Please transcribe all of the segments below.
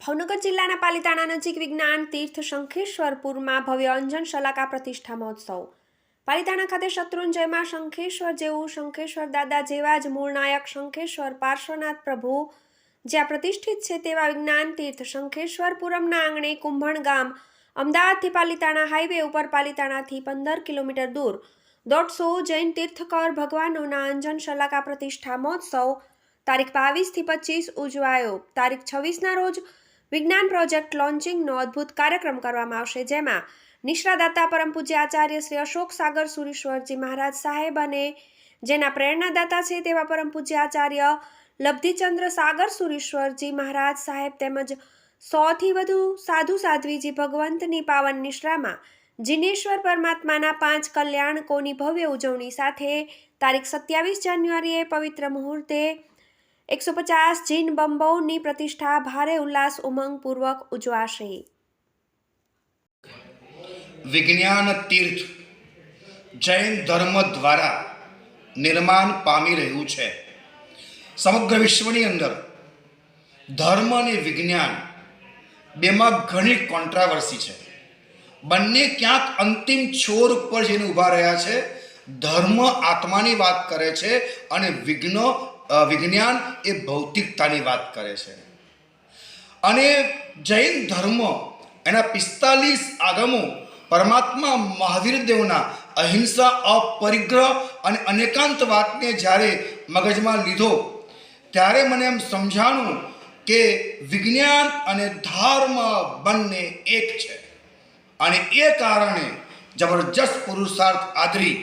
ભાવનગર જિલ્લાના પાલિતાણા નજીક વિજ્ઞાન તીર્થ શંખેશ્વરપુરમાં ભવ્ય અંજન શલાકા પ્રતિષ્ઠા મહોત્સવ. પાલિતાણા ખાતે શત્રુંજયમાં શંખેશ્વર જેવું શંખેશ્વર દાદા જેવા જ મૂળ નાયક શંખેશ્વર પાર્શ્વનાથ પ્રભુ જ્યાં પ્રતિષ્ઠિત છે તેવા વિજ્ઞાન તીર્થ શંખેશ્વરપુરમના આંગણે કુંભણ ગામ અમદાવાદથી પાલિતાણા હાઈવે ઉપર પાલિતાણાથી 15 કિલોમીટર દૂર 150 જૈન તીર્થકર ભગવાનોના અંજન શલાકા પ્રતિષ્ઠા મહોત્સવ તારીખ 22 થી 25 ઉજવાયો. તારીખ 26ના રોજ વિજ્ઞાન પ્રોજેક્ટ લોન્ચિંગનો અદ્ભુત કાર્યક્રમ કરવામાં આવશે, જેમાં નિષ્ણાદાતા પરમ પૂજ્ય આચાર્ય શ્રી અશોક સાગર સુરીશ્વરજી મહારાજ સાહેબ અને જેના પ્રેરણાદાતા છે તેવા પરમ પૂજ્ય આચાર્ય લબ્ધિચંદ્ર સાગર સુરીશ્વરજી મહારાજ સાહેબ તેમજ 100 થી વધુ સાધુ સાધ્વીજી ભગવંતની પાવન નિશ્રામાં જીનેશ્વર પરમાત્માના 5 કલ્યાણકોની ભવ્ય ઉજવણી સાથે તારીખ 27 જાન્યુઆરીએ પવિત્ર મુહૂર્તે 150 જીન બંબોની પ્રતિષ્ઠા ભારે ઉલ્લાસ ઉમંગપૂર્વક ઉજવાશે. વિજ્ઞાન તીર્થ જૈન ધર્મ દ્વારા નિર્માણ પામી રહ્યું છે. સમગ્ર વિશ્વની અંદર ધર્મ અને વિજ્ઞાન બેમાં ઘણી કોન્ટ્રાવર્સી છે. બંને ક્યાંક અંતિમ છોર ઉપર જઈને ઊભા રહ્યા છે. ધર્મ આત્માની વાત કરે છે અને વિજ્ઞાન એ ભૌતિકતાની વાત કરે છે. અને જૈન ધર્મ એના 45 આગમો પરમાત્મા મહાવીર દેવના અહિંસા, અપરિગ્રહ અને અનેકાંત વાતને જ્યારે મગજમાં લીધો ત્યારે મને એમ સમજાણું કે વિજ્ઞાન અને ધર્મ બંને એક છે. અને એ કારણે જબરજસ્ત પુરુષાર્થ આદરી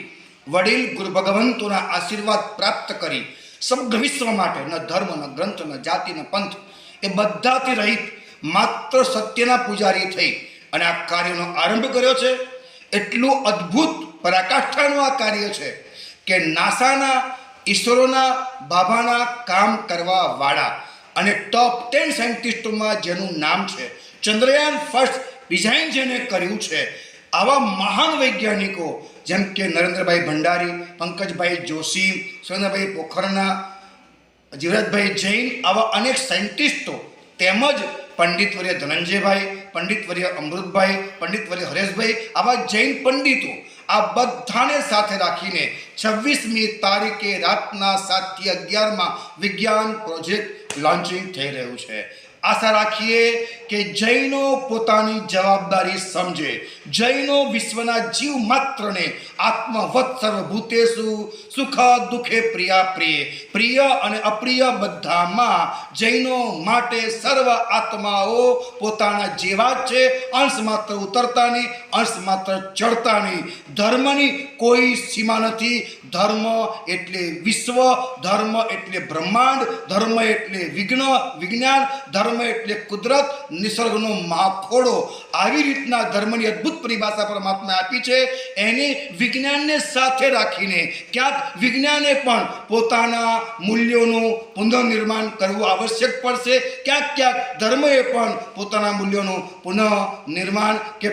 વડીલ ગુરુ ભગવંતોના આશીર્વાદ પ્રાપ્ત કરી સમગ્ર વિશ્વ માટે ન ધર્મ, ન ગ્રંથ, ન જાતિ, ન પંથ એ બધાથી રહિત માત્ર સત્યના પૂજારી થઈ અને આ કાર્યનો આરંભ કર્યો છે. એટલું અદ્ભુત પરાકાષ્ઠાનું આ કાર્ય છે કે નાસાના, ઈસરોના, બાબાના કામ કરવાવાળા અને ટોપ 10 સાયન્ટિસ્ટોમાં જેનું નામ છે, ચંદ્રયાન ફર્સ્ટ ડિઝાઇન જેને કર્યું છે, આવા મહાન વૈજ્ઞાનિકો જેમ કે નરેન્દ્રભાઈ ભંડારી, પંકજભાઈ જોશી, સુરેન્દ્રભાઈ પોખરના, જીવરાજભાઈ જૈન, આવા અનેક સાયન્ટિસ્ટો તેમજ પંડિતવર્ય ધનંજયભાઈ, પંડિતવર્ય અમૃતભાઈ, પંડિતવર્ય હરેશભાઈ, આવા જૈન પંડિતો આ બધાને સાથે રાખીને 26મી તારીખે રાતના 7 થી 11માં વિજ્ઞાન પ્રોજેક્ટ લોન્ચિંગ થઈ રહ્યું છે. આશા રાખીએ કે જૈનો પોતાની જવાબદારી સમજે, જૈનો વિશ્વના જીવ માત્રને આત્મવત સર્વભૂતેષુ સુખ દુઃખે પ્રિય અને અપ્રિય બધામાં જૈનો માટે સર્વ આત્માઓ પોતાના જેવા જ છે. અંશ માત્ર ઉતરતા નહીં, અંશ માત્ર ચડતા નહીં. ધર્મની કોઈ સીમા નથી. ધર્મ એટલે વિશ્વ, ધર્મ એટલે બ્રહ્માંડ, ધર્મ એટલે વિજ્ઞાન, ધર્મ એટલે કુદરત, નિસર્ગનો માખોડો. આવી રીતના ધર્મની અદ્ભુત પરિભાષા પરમાત્માએ આપી છે. એની વિજ્ઞાનને સાથે રાખીને ક્યાંક વિજ્ઞાને પણ પોતાના મૂલ્યોનું પુનઃનિર્માણ કરવું આવશ્યક પડશે. ક્યાંક ધર્મએ પણ પોતાના મૂલ્યોનું પુનઃનિર્માણ કે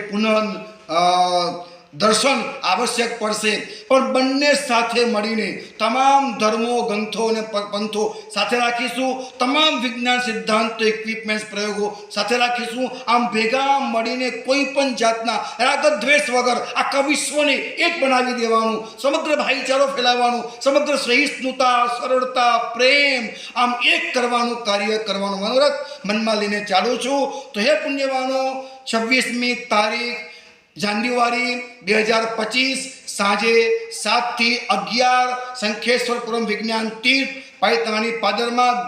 દર્શન આવશ્યક પડશે. પણ બંને સાથે મળીને તમામ ધર્મો, ગ્રંથો અને પંથો સાથે રાખીશું. તમામ વિજ્ઞાન સિદ્ધાંતો, ઇક્વિપમેન્ટ્સ, પ્રયોગો સાથે રાખીશું. આમ ભેગા મળીને કોઈ પણ જાતના રાગદ્વેષ વગર આખા વિશ્વને એક બનાવી દેવાનું, સમગ્ર ભાઈચારો ફેલાવવાનું, સમગ્ર સહિષ્ણુતા, સરળતા, પ્રેમ આમ એક કરવાનું કાર્ય કરવાનું મનોરથ મનમાં લઈને ચાલું છું. તો હે પુણ્યવાનો, 26મી તારીખ જાન્યુઆરી 2025 સાંજે 7 થી 11 શંખેશ્વરપુરમ વિજ્ઞાન તીર્થ પાલિતાણાની પાદરમાં